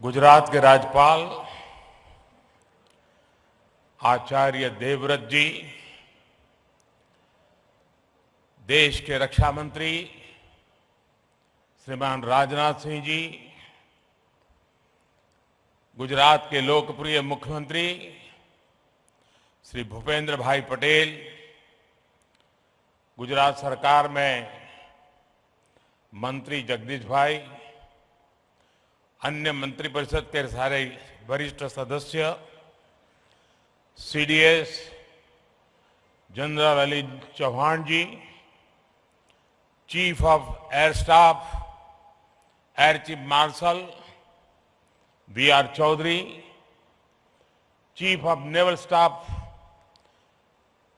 गुजरात के राज्यपाल आचार्य देवव्रत जी, देश के रक्षा मंत्री श्रीमान राजनाथ सिंह जी, गुजरात के लोकप्रिय मुख्यमंत्री श्री भूपेंद्र भाई पटेल, गुजरात सरकार में मंत्री जगदीश भाई, अन्य मंत्रिपरिषद के सारे वरिष्ठ सदस्य, CDS general Ali Chauhan ji, chief of air staff air chief marshal BR Chaudhari, chief of naval staff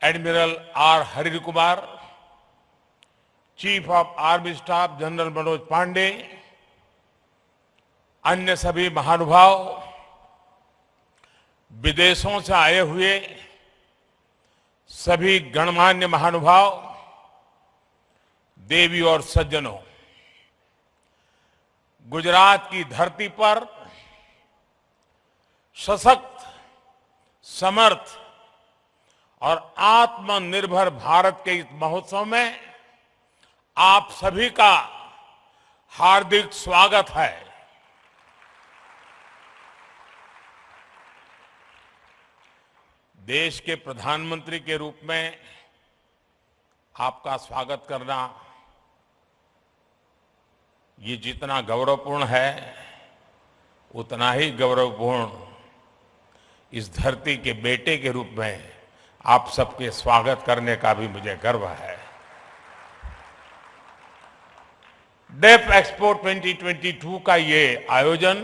admiral R Hari Kumar, chief of army staff general Manoj Pande, अन्य सभी महानुभाव, विदेशों से आए हुए सभी गणमान्य महानुभाव, देवी और सज्जनों, गुजरात की धरती पर सशक्त, समर्थ और आत्मनिर्भर भारत के इस महोत्सव में आप सभी का हार्दिक स्वागत है। देश के प्रधानमंत्री के रूप में आपका स्वागत करना ये जितना गौरवपूर्ण है, उतना ही गौरवपूर्ण इस धरती के बेटे के रूप में आप सबके स्वागत करने का भी मुझे गर्व है। डेफ एक्सपो 2022 का ये आयोजन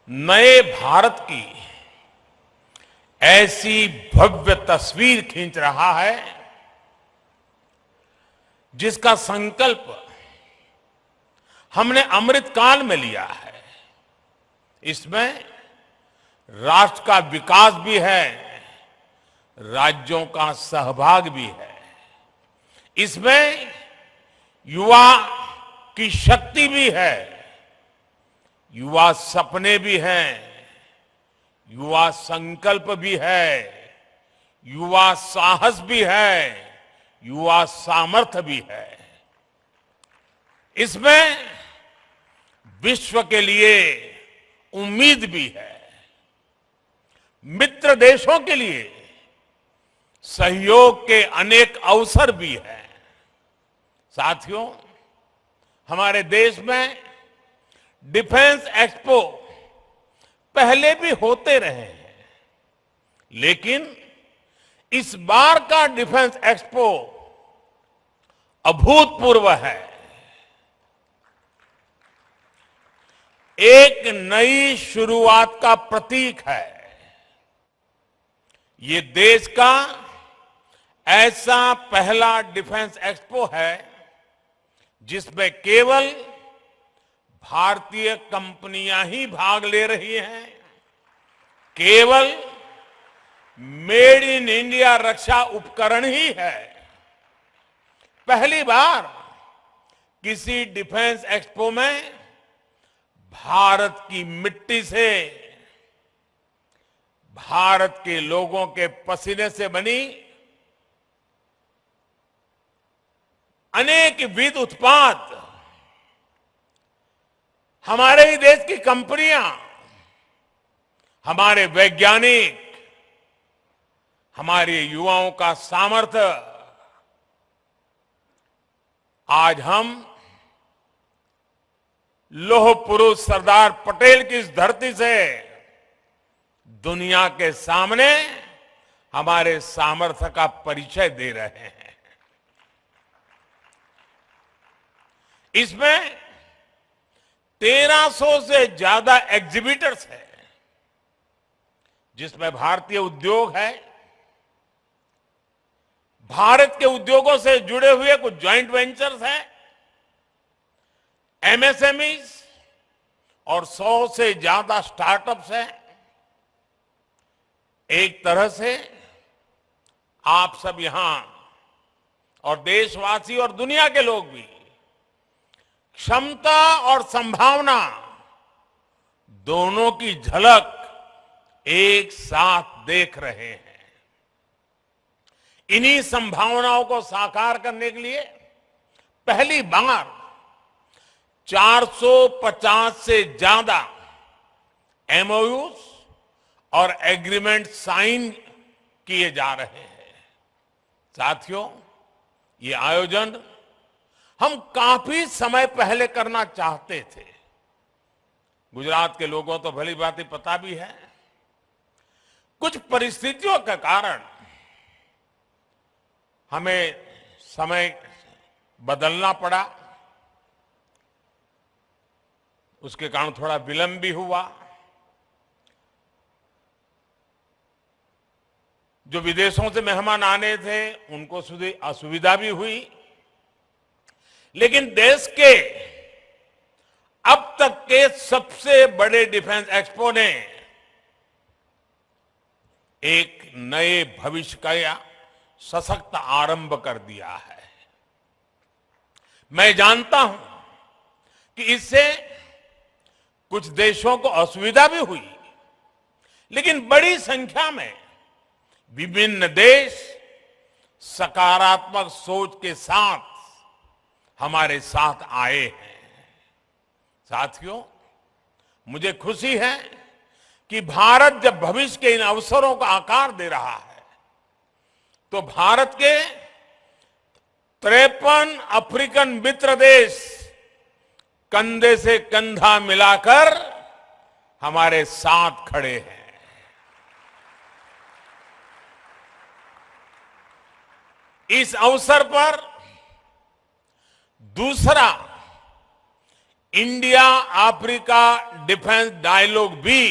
नए भारत की ऐसी भव्य तस्वीर खींच रहा है जिसका संकल्प हमने अमृतकाल में लिया है। इसमें राष्ट्र का विकास भी है, राज्यों का सहभाग भी है। इसमें युवा की शक्ति भी है, युवा सपने भी हैं, युवा संकल्प भी है, युवा साहस भी है, युवा सामर्थ्य भी है। इसमें विश्व के लिए उम्मीद भी है, मित्र देशों के लिए सहयोग के अनेक अवसर भी हैं। साथियों, हमारे देश में डिफेंस एक्सपो पहले भी होते रहे हैं, लेकिन इस बार का डिफेंस एक्सपो अभूतपूर्व है। एक नई शुरुआत का प्रतीक है। ये देश का ऐसा पहला डिफेंस एक्सपो है जिसमें केवल भारतीय कंपनियां ही भाग ले रही हैं। केवल मेड इन इंडिया रक्षा उपकरण ही है। पहली बार किसी डिफेंस एक्सपो में भारत की मिट्टी से, भारत के लोगों के पसीने से बनी अनेक विध उत्पाद, हमारे ही देश की कंपनियां, हमारे वैज्ञानिक, हमारे युवाओं का सामर्थ्य आज हम लौह पुरुष सरदार पटेल की इस धरती से दुनिया के सामने हमारे सामर्थ्य का परिचय दे रहे हैं। इसमें 1300 से ज्यादा एग्जीबिटर्स हैं, जिसमें भारतीय उद्योग है, भारत के उद्योगों से जुड़े हुए कुछ जॉइंट वेंचर्स हैं, एमएसएमईज और 100 से ज्यादा स्टार्टअप्स हैं। एक तरह से आप सब यहां और देशवासी और दुनिया के लोग भी क्षमता और संभावना दोनों की झलक एक साथ देख रहे हैं। इन्हीं संभावनाओं को साकार करने के लिए पहली बार 450 से ज्यादा एमओयूज और एग्रीमेंट साइन किए जा रहे हैं। साथियों, ये आयोजन हम काफी समय पहले करना चाहते थे। गुजरात के लोगों तो भली भांति पता भी है, कुछ परिस्थितियों के कारण हमें समय बदलना पड़ा, उसके कारण थोड़ा विलंब भी हुआ। जो विदेशों से मेहमान आने थे उनको असुविधा भी हुई, लेकिन देश के अब तक के सबसे बड़े डिफेंस एक्सपो ने एक नए भविष्य का सशक्त आरंभ कर दिया है। मैं जानता हूं कि इससे कुछ देशों को असुविधा भी हुई, लेकिन बड़ी संख्या में विभिन्न देश सकारात्मक सोच के साथ हमारे साथ आए हैं। साथियों, मुझे खुशी है कि भारत जब भविष्य के इन अवसरों को आकार दे रहा है, तो भारत के 53 अफ्रीकन मित्र देश कंधे से कंधा मिलाकर हमारे साथ खड़े हैं। इस अवसर पर दूसरा इंडिया अफ्रीका डिफेंस डायलॉग भी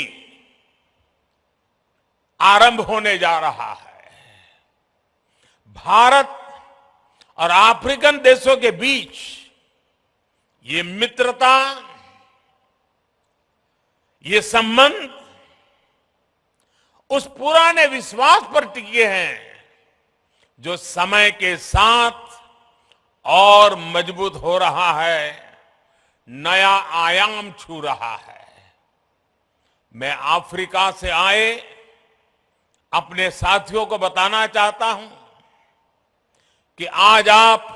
आरंभ होने जा रहा है। भारत और अफ्रीकन देशों के बीच ये मित्रता, ये संबंध उस पुराने विश्वास पर टिके हैं जो समय के साथ और मजबूत हो रहा है, नया आयाम छू रहा है। मैं अफ्रीका से आए अपने साथियों को बताना चाहता हूं कि आज आप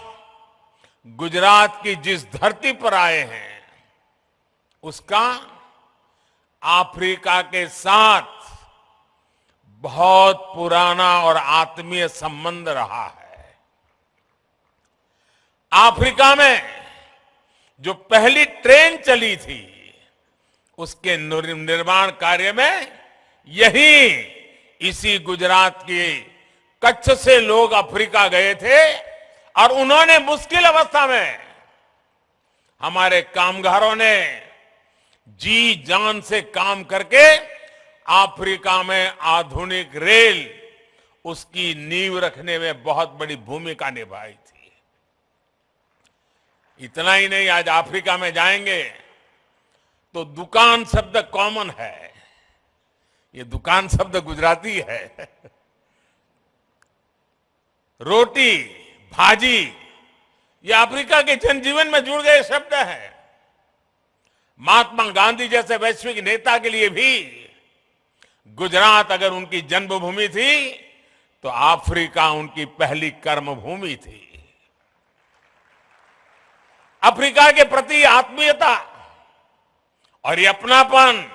गुजरात की जिस धरती पर आए हैं, उसका अफ्रीका के साथ बहुत पुराना और आत्मीय संबंध रहा है। अफ्रीका में जो पहली ट्रेन चली थी, उसके निर्माण कार्य में इसी गुजरात के कच्छ से लोग अफ्रीका गए थे और उन्होंने मुश्किल अवस्था में हमारे कामगारों ने जी जान से काम करके अफ्रीका में आधुनिक रेल, उसकी नींव रखने में बहुत बड़ी भूमिका निभाई थी। इतना ही नहीं, आज अफ्रीका में जाएंगे तो दुकान शब्द कॉमन है। ये दुकान शब्द गुजराती है। रोटी, भाजी, ये अफ्रीका के जनजीवन में जुड़ गए शब्द हैं। महात्मा गांधी जैसे वैश्विक नेता के लिए भी गुजरात अगर उनकी जन्मभूमि थी, तो अफ्रीका उनकी पहली कर्मभूमि थी। अफ्रीका के प्रति आत्मीयता और ये अपनापन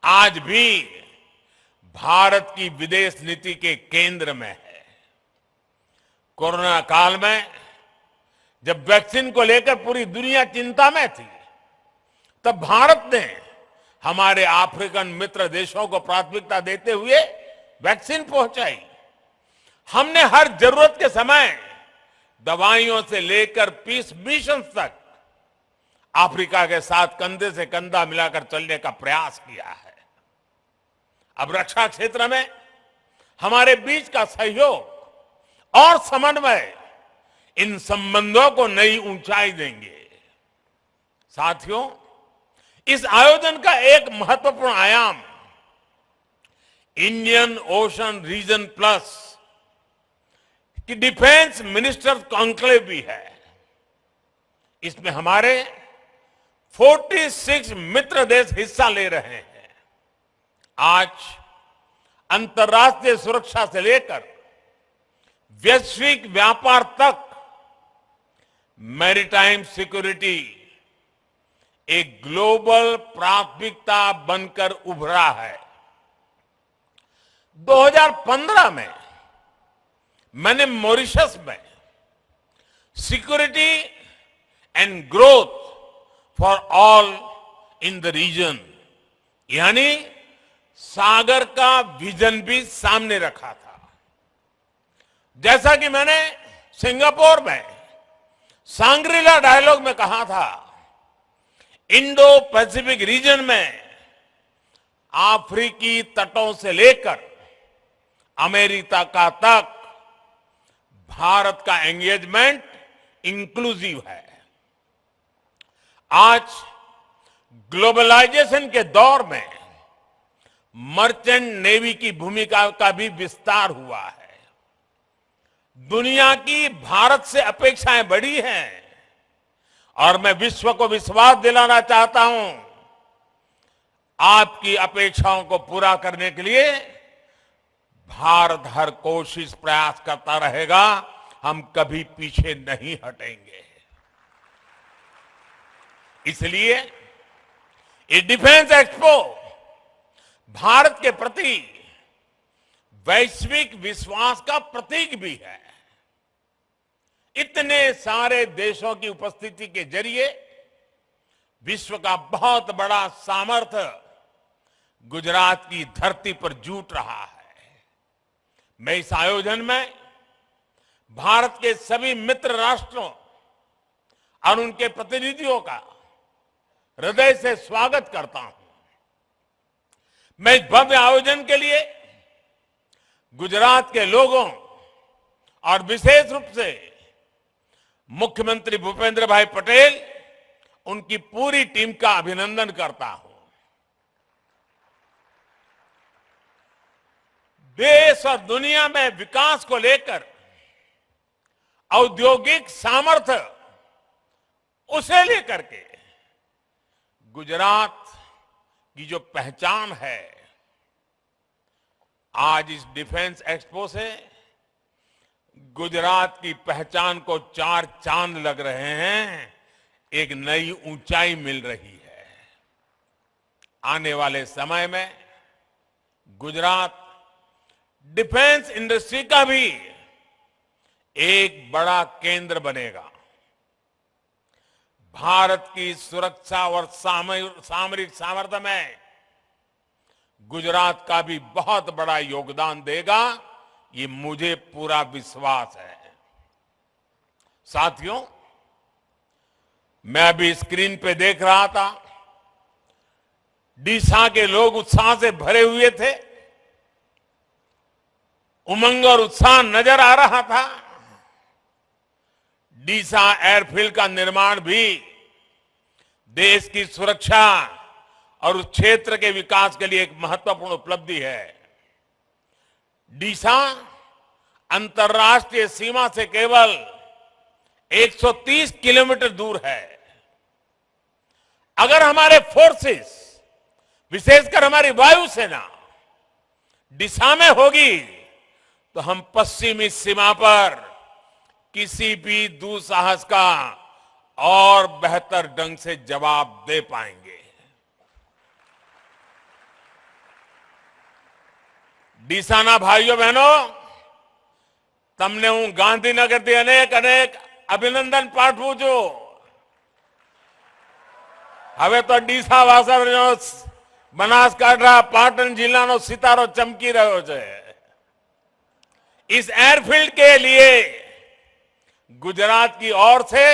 आज भी भारत की विदेश नीति के केंद्र में है। कोरोना काल में जब वैक्सीन को लेकर पूरी दुनिया चिंता में थी, तब भारत ने हमारे अफ्रीकन मित्र देशों को प्राथमिकता देते हुए वैक्सीन पहुंचाई। हमने हर जरूरत के समय दवाइयों से लेकर पीस मिशन तक अफ्रीका के साथ कंधे से कंधा मिलाकर चलने का प्रयास किया है। अब रक्षा क्षेत्र में हमारे बीच का सहयोग और समन्वय इन संबंधों को नई ऊंचाई देंगे। साथियों, इस आयोजन का एक महत्वपूर्ण आयाम इंडियन ओशन रीजन प्लस की डिफेंस मिनिस्टर्स कॉन्क्लेव भी है। इसमें हमारे 46 मित्र देश हिस्सा ले रहे हैं। आज अंतर्राष्ट्रीय सुरक्षा से लेकर वैश्विक व्यापार तक मैरीटाइम सिक्योरिटी एक ग्लोबल प्राथमिकता बनकर उभरा है। 2015 में मैंने मॉरिशस में security and growth for all in the region यानी सागर का विजन भी सामने रखा था। जैसा कि मैंने सिंगापुर में सांग्रीला डायलॉग में कहा था, इंडो पैसिफिक रीजन में अफ्रीकी तटों से लेकर अमेरिका का तक भारत का एंगेजमेंट इंक्लूसिव है। आज ग्लोबलाइजेशन के दौर में मर्चेंट नेवी की भूमिका का भी विस्तार हुआ है। दुनिया की भारत से अपेक्षाएं बढ़ी हैं और मैं विश्व को विश्वास दिलाना चाहता हूं, आपकी अपेक्षाओं को पूरा करने के लिए भारत हर कोशिश प्रयास करता रहेगा। हम कभी पीछे नहीं हटेंगे। इसलिए ये डिफेंस एक्सपो भारत के प्रति वैश्विक विश्वास का प्रतीक भी है। इतने सारे देशों की उपस्थिति के जरिए विश्व का बहुत बड़ा सामर्थ्य गुजरात की धरती पर जुट रहा है। मैं इस आयोजन में भारत के सभी मित्र राष्ट्रों और उनके प्रतिनिधियों का हृदय से स्वागत करता हूं। मैं इस भव्य आयोजन के लिए गुजरात के लोगों और विशेष रूप से मुख्यमंत्री भूपेंद्र भाई पटेल, उनकी पूरी टीम का अभिनंदन करता हूं। देश और दुनिया में विकास को लेकर औद्योगिक सामर्थ्य उसे लेकर के गुजरात की जो पहचान है, आज इस डिफेंस एक्सपो से गुजरात की पहचान को चार चांद लग रहे हैं, एक नई ऊंचाई मिल रही है। आने वाले समय में गुजरात डिफेंस इंडस्ट्री का भी एक बड़ा केंद्र बनेगा। भारत की सुरक्षा और सामरिक सामर्थ्य में गुजरात का भी बहुत बड़ा योगदान देगा, ये मुझे पूरा विश्वास है। साथियों, मैं अभी स्क्रीन पे देख रहा था, डीसा के लोग उत्साह से भरे हुए थे, उमंग और उत्साह नजर आ रहा था। डीसा एयरफील्ड का निर्माण भी देश की सुरक्षा और उस क्षेत्र के विकास के लिए एक महत्वपूर्ण उपलब्धि है। डीसा अंतर्राष्ट्रीय सीमा से केवल 130 किलोमीटर दूर है। अगर हमारे फोर्सेस, विशेषकर हमारी वायुसेना डीसा में होगी तो हम पश्चिमी सीमा पर किसी भी दुस्साहस का और बेहतर ढंग से जवाब दे पाएंगे। डीसाना भाइयों बहनों, તમને હું ગાંધીનગરથી અનેક અભિનંદન પાઠવું છું। હવે તો ડીસા વાસણનો બનાસકાંઠા પાટણ જિલ્લાનો સિતારો ચમકી રહ્યો છે। इस एयरफील्ड के लिए गुजरात की ओर से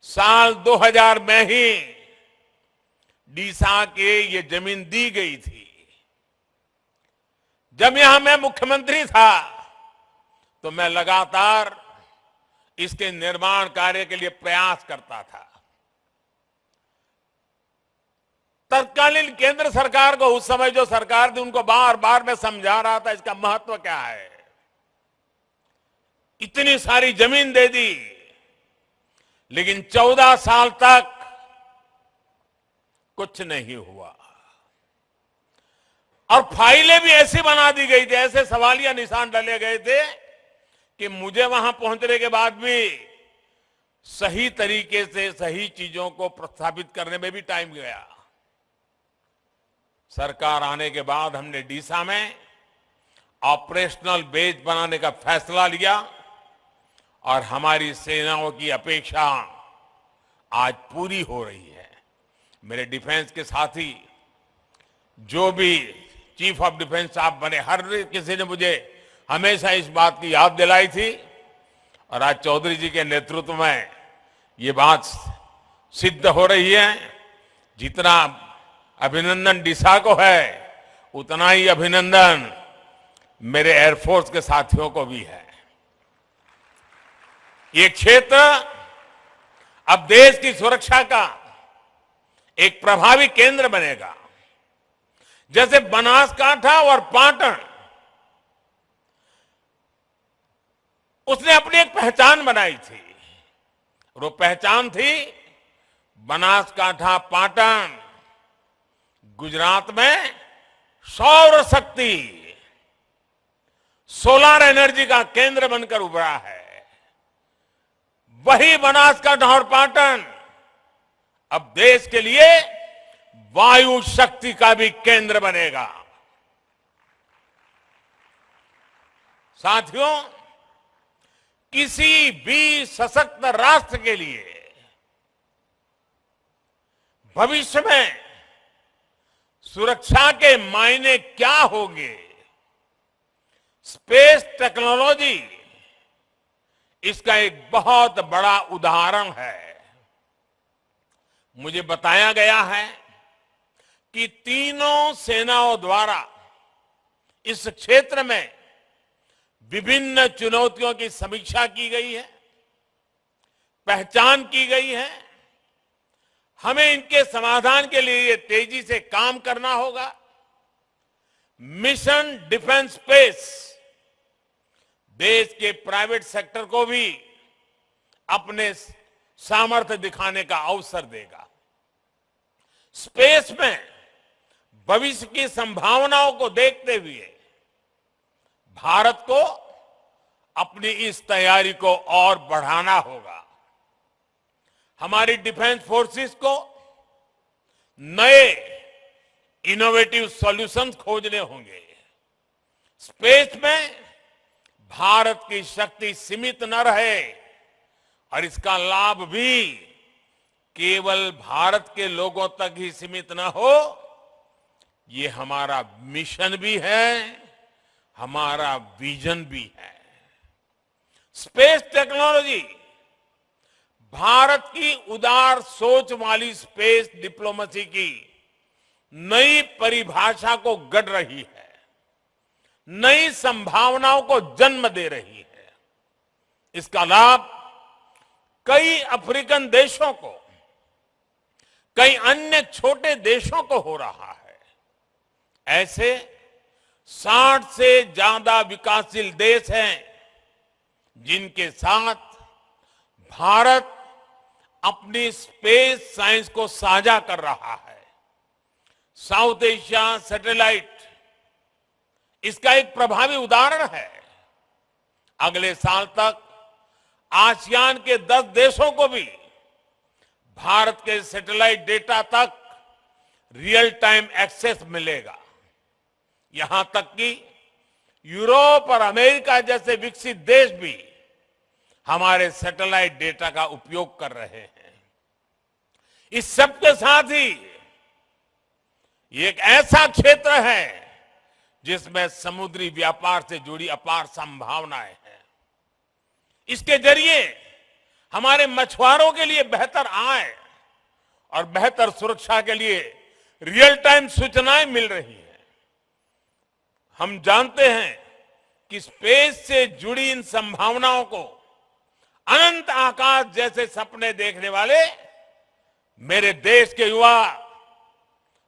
साल 2000 में ही डीसा के ये जमीन दी गई थी। जब यहां मैं मुख्यमंत्री था तो मैं लगातार इसके निर्माण कार्य के लिए प्रयास करता था। तत्कालीन केंद्र सरकार को, उस समय जो सरकार थी, उनको बार बार मैं समझा रहा था इसका महत्व क्या है। इतनी सारी जमीन दे दी, लेकिन 14 साल तक कुछ नहीं हुआ। और फाइलें भी ऐसी बना दी गई थी, ऐसे सवालिया निशान डाले गए थे कि मुझे वहां पहुंचने के बाद भी सही तरीके से सही चीजों को प्रस्थापित करने में भी टाइम गया। सरकार आने के बाद हमने डीसा में ऑपरेशनल बेस बनाने का फैसला लिया और हमारी सेनाओं की अपेक्षा आज पूरी हो रही है। मेरे डिफेंस के साथी जो भी चीफ ऑफ डिफेंस साहब बने, हर किसी ने मुझे हमेशा इस बात की याद दिलाई थी और आज चौधरी जी के नेतृत्व में ये बात सिद्ध हो रही है। जितना अभिनंदन डीसा को है उतना ही अभिनंदन मेरे एयरफोर्स के साथियों को भी है। ये क्षेत्र अब देश की सुरक्षा का एक प्रभावी केंद्र बनेगा। जैसे बनासकांठा और पाटन, उसने अपनी एक पहचान बनाई थी। वो पहचान थी बनासकांठा पाटन गुजरात में सौर शक्ति, सोलर एनर्जी का केंद्र बनकर उभरा है। वही बनासकांठा और पाटन अब देश के लिए वायु शक्ति का भी केंद्र बनेगा। साथियों, किसी भी सशक्त राष्ट्र के लिए भविष्य में सुरक्षा के मायने क्या होंगे, स्पेस टेक्नोलॉजी इसका एक बहुत बड़ा उदाहरण है। मुझे बताया गया है कि तीनों सेनाओं द्वारा इस क्षेत्र में विभिन्न चुनौतियों की समीक्षा की गई है, पहचान की गई है। हमें इनके समाधान के लिए तेजी से काम करना होगा। मिशन डिफेंस स्पेस देश के प्राइवेट सेक्टर को भी अपने सामर्थ्य दिखाने का अवसर देगा। स्पेस में भविष्य की संभावनाओं को देखते हुए भारत को अपनी इस तैयारी को और बढ़ाना होगा। हमारी डिफेंस फोर्सेस को नए इनोवेटिव सॉल्यूशंस खोजने होंगे। स्पेस में भारत की शक्ति सीमित न रहे और इसका लाभ भी केवल भारत के लोगों तक ही सीमित न हो, ये हमारा मिशन भी है, हमारा विजन भी है। स्पेस टेक्नोलॉजी भारत की उदार सोच वाली स्पेस डिप्लोमेसी की नई परिभाषा को गढ़ रही है, नई संभावनाओं को जन्म दे रही है। इसका लाभ कई अफ्रीकन देशों को, कई अन्य छोटे देशों को हो रहा है। ऐसे 60 से ज्यादा विकासशील देश हैं जिनके साथ भारत अपनी स्पेस साइंस को साझा कर रहा है। साउथ एशिया सैटेलाइट इसका एक प्रभावी उदाहरण है। अगले साल तक आसियान के 10 देशों को भी भारत के सैटेलाइट डेटा तक रियल टाइम एक्सेस मिलेगा। यहां तक कि यूरोप और अमेरिका जैसे विकसित देश भी हमारे सैटेलाइट डेटा का उपयोग कर रहे हैं। इस सब के साथ ही ये एक ऐसा क्षेत्र है जिसमें समुद्री व्यापार से जुड़ी अपार संभावनाएं हैं। इसके जरिए हमारे मछुआरों के लिए बेहतर आय और बेहतर सुरक्षा के लिए रियल टाइम सूचनाएं मिल रही हैं। हम जानते हैं कि स्पेस से जुड़ी इन संभावनाओं को अनंत आकाश जैसे सपने देखने वाले मेरे देश के युवा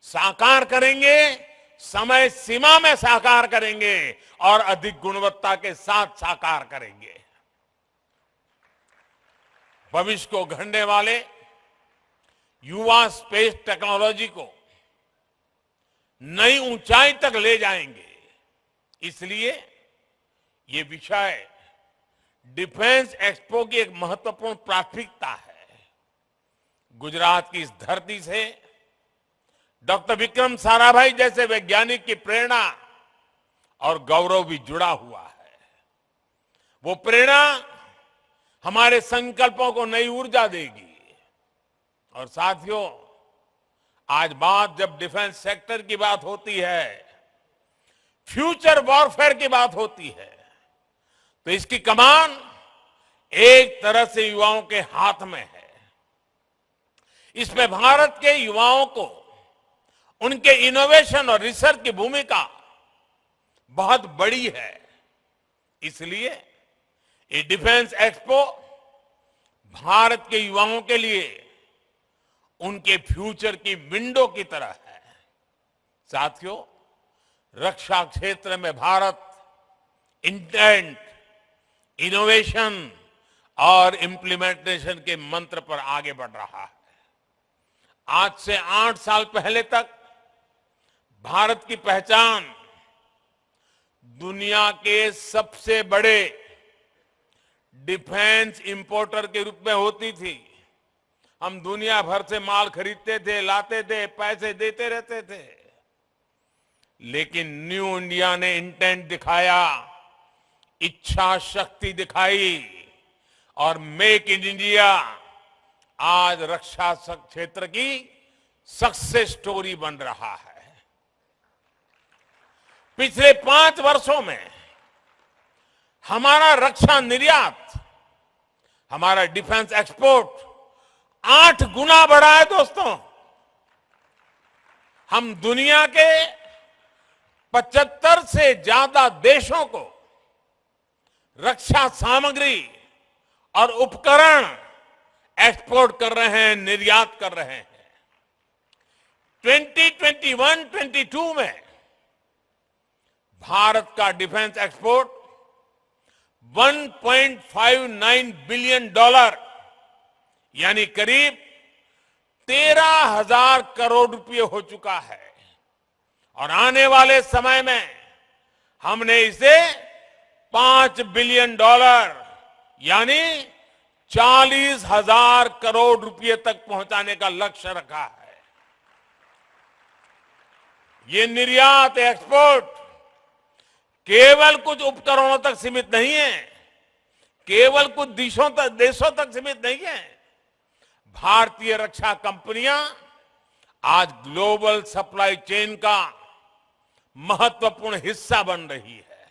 साकार करेंगे, समय सीमा में साकार करेंगे और अधिक गुणवत्ता के साथ साकार करेंगे। भविष्य को गढ़ने वाले युवा स्पेस टेक्नोलॉजी को नई ऊंचाई तक ले जाएंगे। इसलिए ये विषय डिफेंस एक्सपो की एक महत्वपूर्ण प्राथमिकता है। गुजरात की इस धरती से डॉक्टर विक्रम साराभाई जैसे वैज्ञानिक की प्रेरणा और गौरव भी जुड़ा हुआ है। वो प्रेरणा हमारे संकल्पों को नई ऊर्जा देगी। और साथियों, आज बात जब डिफेंस सेक्टर की बात होती है, फ्यूचर वॉरफेयर की बात होती है, तो इसकी कमान एक तरह से युवाओं के हाथ में है। इसमें भारत के युवाओं को उनके इनोवेशन और रिसर्च की भूमिका बहुत बड़ी है। इसलिए ये डिफेंस एक्सपो भारत के युवाओं के लिए उनके फ्यूचर की विंडो की तरह है। साथियों, रक्षा क्षेत्र में भारत इंटेंट, इनोवेशन और इम्प्लीमेंटेशन के मंत्र पर आगे बढ़ रहा है। आज से 8 साल पहले तक भारत की पहचान दुनिया के सबसे बड़े डिफेंस इंपोर्टर के रूप में होती थी। हम दुनिया भर से माल खरीदते थे, लाते थे, पैसे देते रहते थे। लेकिन न्यू इंडिया ने इंटेंट दिखाया, इच्छा शक्ति दिखाई और मेक इन इंडिया आज रक्षा क्षेत्र की सक्सेस स्टोरी बन रहा है। पिछले 5 वर्षों में हमारा रक्षा निर्यात, हमारा डिफेंस एक्सपोर्ट 8 गुना बढ़ा है। दोस्तों, हम दुनिया के 75 से ज्यादा देशों को रक्षा सामग्री और उपकरण एक्सपोर्ट कर रहे हैं, निर्यात कर रहे हैं। 2021-22 में भारत का डिफेंस एक्सपोर्ट $1.59 बिलियन यानी करीब 13,000 करोड़ रुपए हो चुका है। और आने वाले समय में हमने इसे $5 बिलियन यानी 40,000 करोड़ रुपए तक पहुंचाने का लक्ष्य रखा है। ये निर्यात, एक्सपोर्ट केवल कुछ उपकरणों तक सीमित नहीं है, केवल कुछ देशों तक सीमित नहीं है। भारतीय रक्षा कंपनियां आज ग्लोबल सप्लाई चेन का महत्वपूर्ण हिस्सा बन रही है।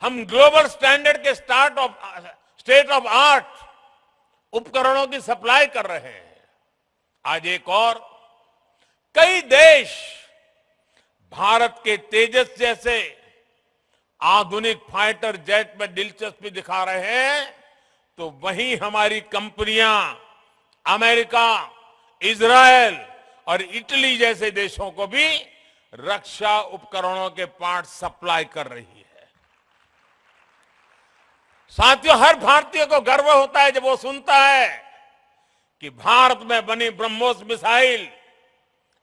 हम ग्लोबल स्टैंडर्ड के स्टेट ऑफ आर्ट उपकरणों की सप्लाई कर रहे हैं। आज एक और कई देश भारत के तेजस जैसे आधुनिक फाइटर जेट में दिलचस्पी दिखा रहे हैं, तो वहीं हमारी कंपनियां अमेरिका, इजरायल और इटली जैसे देशों को भी रक्षा उपकरणों के पार्ट सप्लाई कर रही है। साथियों, हर भारतीय को गर्व होता है जब वो सुनता है कि भारत में बनी ब्रह्मोस मिसाइल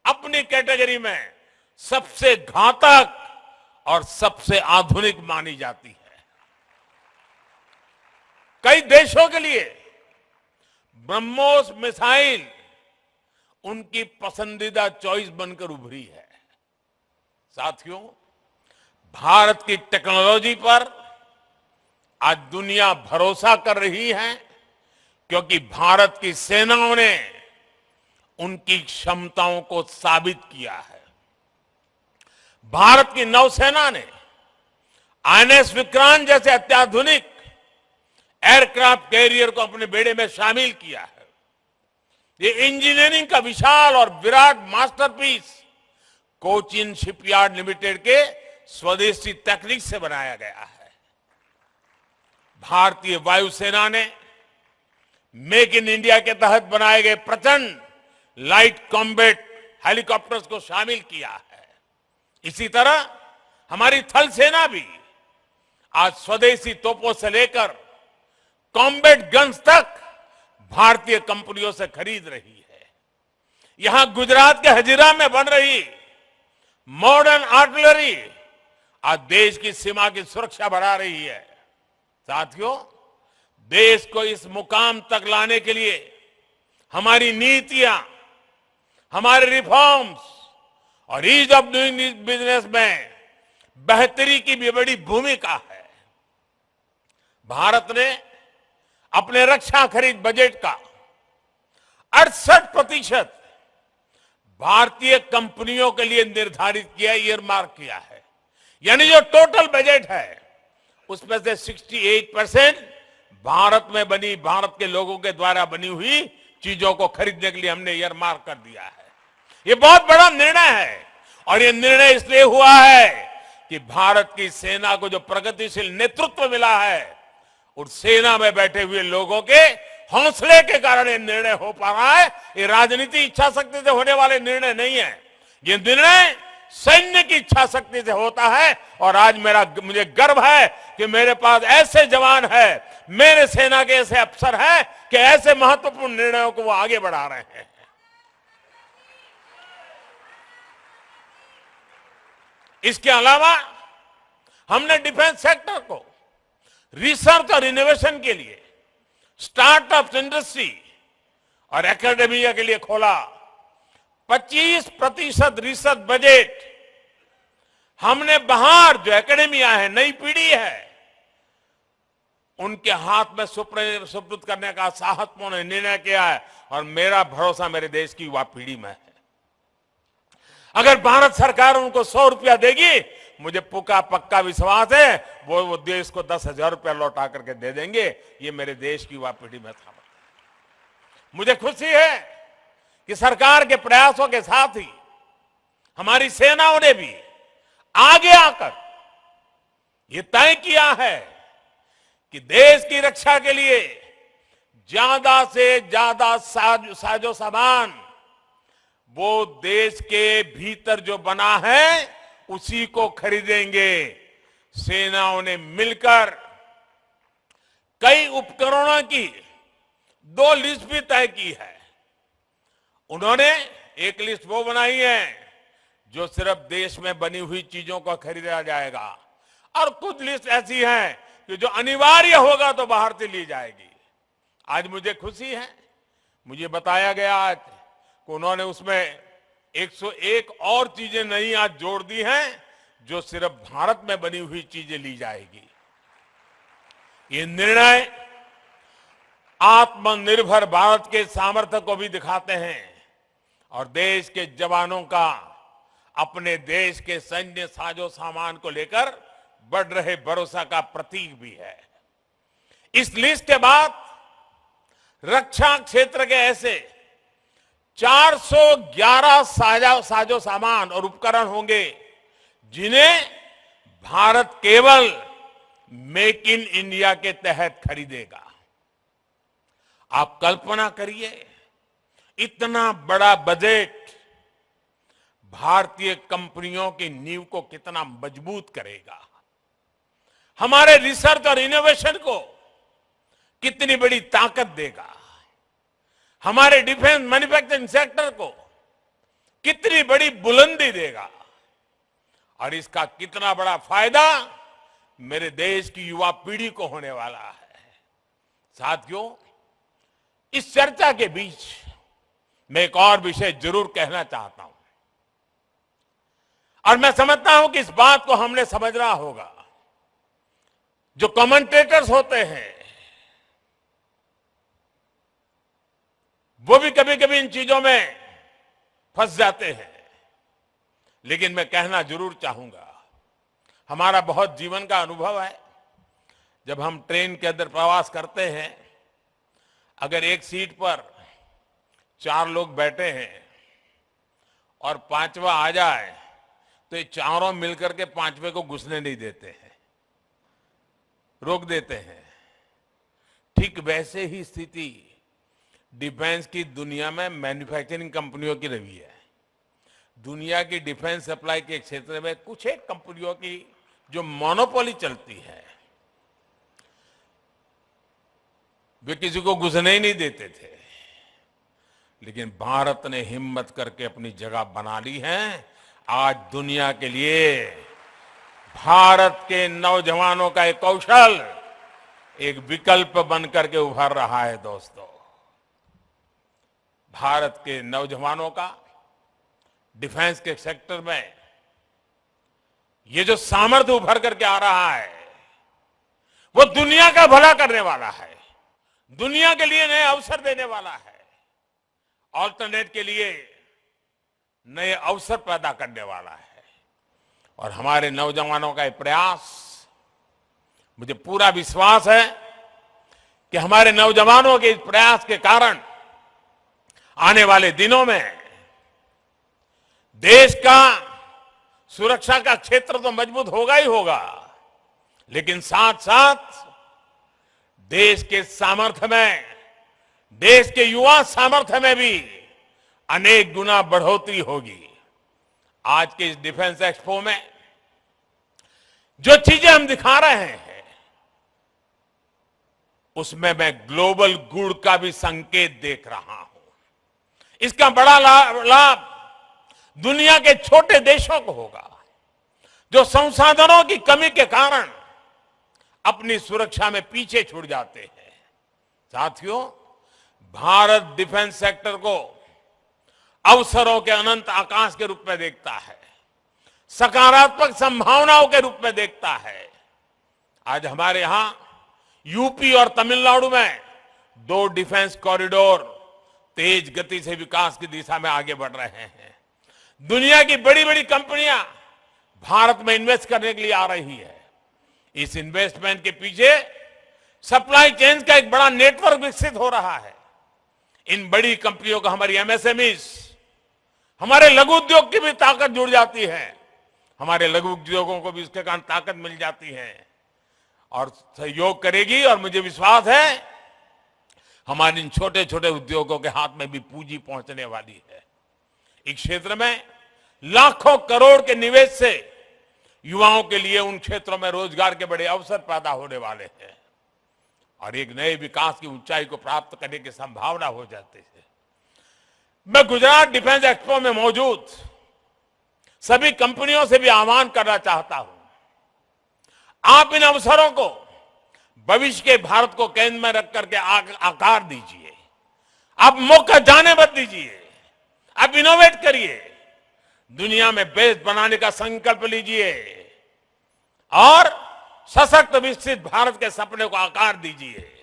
अपनी कैटेगरी में सबसे घातक और सबसे आधुनिक मानी जाती है। कई देशों के लिए ब्रह्मोस मिसाइल उनकी पसंदीदा चॉइस बनकर उभरी है। साथियों, भारत की टेक्नोलॉजी पर आज दुनिया भरोसा कर रही है, क्योंकि भारत की सेनाओं ने उनकी क्षमताओं को साबित किया है। भारत की नौसेना ने आईएनएस विक्रांत जैसे अत्याधुनिक एयरक्राफ्ट कैरियर को अपने बेड़े में शामिल किया है। ये इंजीनियरिंग का विशाल और Virat masterpiece Cochin shipyard limited के स्वदेशी तकनीक से बनाया गया है। भारतीय वायुसेना ने मेक इन इंडिया के तहत बनाए गए प्रचंड लाइट कॉम्बैट हेलीकॉप्टर्स को शामिल किया है। इसी तरह हमारी थल सेना भी आज स्वदेशी तोपों से लेकर कॉम्बैट गन्स तक भारतीय कंपनियों से खरीद रही है। यहां गुजरात के हजीरा में बन रही मॉडर्न आर्टिलरी आज देश की सीमा की सुरक्षा बढ़ा रही है। साथियों, देश को इस मुकाम तक लाने के लिए हमारी नीतियां, हमारे रिफॉर्म्स और ईज ऑफ डूइंग बिजनेस में बेहतरी की भी बड़ी भूमिका है। भारत ने अपने रक्षा खरीद बजट का 68% भारतीय कंपनियों के लिए निर्धारित किया, ईयरमार्क किया है। यानी जो टोटल बजट है उसमें से 68% भारत में बनी, भारत के लोगों के द्वारा बनी हुई चीजों को खरीदने के लिए हमने ईयरमार्क कर दिया है। ये बहुत बड़ा निर्णय है और ये निर्णय इसलिए हुआ है कि भारत की सेना को जो प्रगतिशील नेतृत्व मिला है, उस सेना में बैठे हुए लोगों के हौसले के कारण ये निर्णय हो पा रहा है। ये राजनीति इच्छा शक्ति से होने वाले निर्णय नहीं है, ये निर्णय सैन्य की इच्छा शक्ति से होता है। और आज मुझे गर्व है कि मेरे पास ऐसे जवान है, मेरे सेना के ऐसे अफसर हैं कि ऐसे महत्वपूर्ण निर्णयों को वो आगे बढ़ा रहे हैं। इसके अलावा हमने डिफेंस सेक्टर को रिसर्च और इनोवेशन के लिए, स्टार्टअप इंडस्ट्री और एकेडमिया के लिए खोला। 25% रिसर्च बजट हमने बाहर जो एकेडमिया है, नई पीढ़ी है, उनके हाथ में सुपुर्द करने का साहसपूर्ण निर्णय किया है। और मेरा भरोसा मेरे देश की युवा पीढ़ी में है। अगर भारत सरकार उनको 100 रुपया देगी, मुझे पक्का विश्वास है वो देश को 10,000 रुपया लौटा करके दे देंगे। ये मेरे देश की युवा पीढ़ी में था। मुझे खुशी है कि सरकार के प्रयासों के साथ ही हमारी सेनाओं ने भी आगे आकर ये तय किया है कि देश की रक्षा के लिए ज्यादा से ज्यादा साजो सामान वो देश के भीतर जो बना है उसी को खरीदेंगे। सेनाओं ने मिलकर कई उपकरणों की 2 लिस्ट भी तय की है। उन्होंने एक लिस्ट वो बनाई है जो सिर्फ देश में बनी हुई चीजों को खरीदा जाएगा, और कुछ लिस्ट ऐसी है कि जो अनिवार्य होगा तो बाहर से ली जाएगी। आज मुझे खुशी है, मुझे बताया गया आज कि उन्होंने उसमें 101 और चीजें नई आज जोड़ दी हैं जो सिर्फ भारत में बनी हुई चीजें ली जाएगी। ये निर्णय आत्मनिर्भर भारत के सामर्थ्य को भी दिखाते हैं और देश के जवानों का अपने देश के सैन्य साजो सामान को लेकर बढ़ रहे भरोसा का प्रतीक भी है। इस लिस्ट के बाद रक्षा क्षेत्र के ऐसे 411 साजो सामान और उपकरण होंगे जिन्हें भारत केवल मेक इन इंडिया के तहत खरीदेगा। आप कल्पना करिए, इतना बड़ा बजट भारतीय कंपनियों की नींव को कितना मजबूत करेगा, हमारे रिसर्च और इनोवेशन को कितनी बड़ी ताकत देगा, हमारे डिफेंस मैन्युफैक्चरिंग सेक्टर को कितनी बड़ी बुलंदी देगा, और इसका कितना बड़ा फायदा मेरे देश की युवा पीढ़ी को होने वाला है। साथियों, इस चर्चा के बीच मैं एक और विषय जरूर कहना चाहता हूं, और मैं समझता हूं कि इस बात को हमने समझना होगा। जो कमेंटेटर्स होते हैं वो भी कभी कभी इन चीजों में फंस जाते हैं, लेकिन मैं कहना जरूर चाहूंगा, हमारा बहुत जीवन का अनुभव है। जब हम ट्रेन के अंदर प्रवास करते हैं, अगर एक सीट पर 4 लोग बैठे हैं और 5वां आ जाए तो ये चारों मिलकर के 5वें को घुसने नहीं देते हैं, रोक देते हैं। ठीक वैसे ही स्थिति डिफेंस की दुनिया में मैन्युफैक्चरिंग कंपनियों की रही है। दुनिया की डिफेंस सप्लाई के क्षेत्र में कुछ एक कंपनियों की जो मोनोपोली चलती है, वे किसी को घुसने ही नहीं देते थे। लेकिन भारत ने हिम्मत करके अपनी जगह बना ली है। आज दुनिया के लिए भारत के नौजवानों का एक कौशल एक विकल्प बनकर के उभर रहा है। दोस्तों, भारत के नौजवानों का डिफेंस के सेक्टर में ये जो सामर्थ्य उभर करके आ रहा है वो दुनिया का भला करने वाला है, दुनिया के लिए नए अवसर देने वाला है, ऑल्टरनेट के लिए नए अवसर पैदा करने वाला है। और हमारे नौजवानों का ये प्रयास, मुझे पूरा विश्वास है कि हमारे नौजवानों के इस प्रयास के कारण आने वाले दिनों में देश का सुरक्षा का क्षेत्र तो मजबूत होगा ही होगा, लेकिन साथ साथ देश के सामर्थ्य में, देश के युवा सामर्थ्य में भी अनेक गुना बढ़ोतरी होगी। आज के इस डिफेंस एक्सपो में जो चीजें हम दिखा रहे हैं उसमें मैं ग्लोबल गुड का भी संकेत देख रहा हूं। इसका बड़ा लाभ दुनिया के छोटे देशों को होगा जो संसाधनों की कमी के कारण अपनी सुरक्षा में पीछे छूट जाते हैं। साथियों, भारत डिफेंस सेक्टर को अवसरों के अनंत आकाश के रूप में देखता है, सकारात्मक संभावनाओं के रूप में देखता है। आज हमारे यहां यूपी और तमिलनाडु में 2 डिफेंस कॉरिडोर तेज गति से विकास की दिशा में आगे बढ़ रहे हैं। दुनिया की बड़ी बड़ी कंपनियां भारत में इन्वेस्ट करने के लिए आ रही है। इस इन्वेस्टमेंट के पीछे सप्लाई चेन का एक बड़ा नेटवर्क विकसित हो रहा है। इन बड़ी कंपनियों को हमारी एमएसएमईज, हमारे लघु उद्योग की भी ताकत जुड़ जाती है, हमारे लघु उद्योगों को भी इसके कारण ताकत मिल जाती है और सहयोग करेगी। और मुझे विश्वास है हमारे इन छोटे छोटे उद्योगों के हाथ में भी पूंजी पहुंचने वाली है। इस क्षेत्र में लाखों करोड़ के निवेश से युवाओं के लिए उन क्षेत्रों में रोजगार के बड़े अवसर पैदा होने वाले हैं और एक नए विकास की ऊंचाई को प्राप्त करने की संभावना हो जाती है। मैं गुजरात डिफेंस एक्सपो में मौजूद सभी कंपनियों से भी आह्वान करना चाहता हूं, आप इन अवसरों को भविष्य के भारत को केंद्र में रख करके आकार दीजिए। आप मौका जाने मत दीजिए, आप इनोवेट करिए, दुनिया में बेस बनाने का संकल्प लीजिए और सशक्त विकसित भारत के सपने को आकार दीजिए।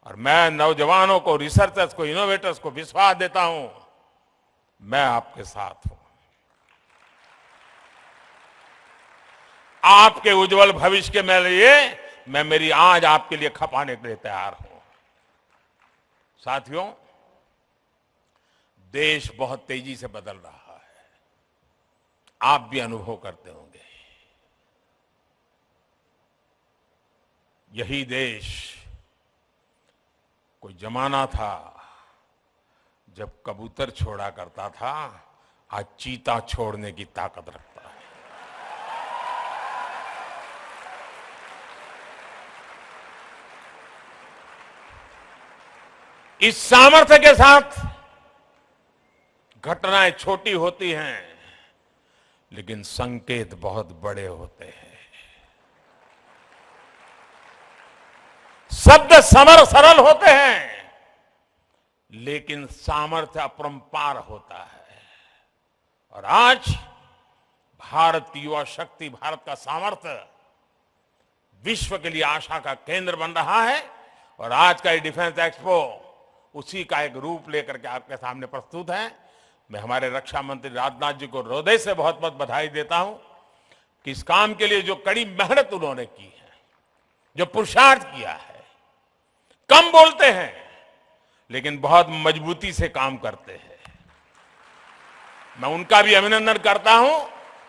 और मैं नौजवानों को, रिसर्चर्स को, इनोवेटर्स को विश्वास देता हूं, मैं आपके साथ हूं। आपके उज्जवल भविष्य के लिए मैं मेरी आज आपके लिए खपाने के लिए तैयार हूं। साथियों, देश बहुत तेजी से बदल रहा है, आप भी अनुभव करते होंगे। यही देश कोई जमाना था जब कबूतर छोड़ा करता था, आज चीता छोड़ने की ताकत रखता है। इस सामर्थ्य के साथ घटनाएं छोटी होती हैं लेकिन संकेत बहुत बड़े होते हैं। शब्द सरल होते हैं लेकिन सामर्थ्य अपरंपार होता है। और आज भारत की युवा शक्ति, भारत का सामर्थ्य विश्व के लिए आशा का केंद्र बन रहा है। और आज का ये डिफेंस एक्सपो उसी का एक रूप लेकर के आपके सामने प्रस्तुत है। मैं हमारे रक्षा मंत्री राजनाथ जी को हृदय से बहुत बहुत बधाई देता हूं कि इस काम के लिए जो कड़ी मेहनत उन्होंने की है, जो पुरुषार्थ किया है। कम बोलते हैं लेकिन बहुत मजबूती से काम करते हैं। मैं उनका भी अभिनंदन करता हूं,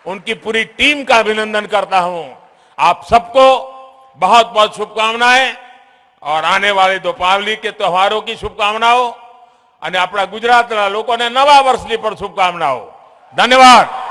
उनकी पूरी टीम का अभिनंदन करता हूं। आप सबको बहुत बहुत शुभकामनाएं और आने वाले दीपावली के त्योहारों की शुभकामनाओं અને આપણા ગુજરાતના લોકોને નવા વર્ષની પણ શુભકામનાઓ। ધન્યવાદ।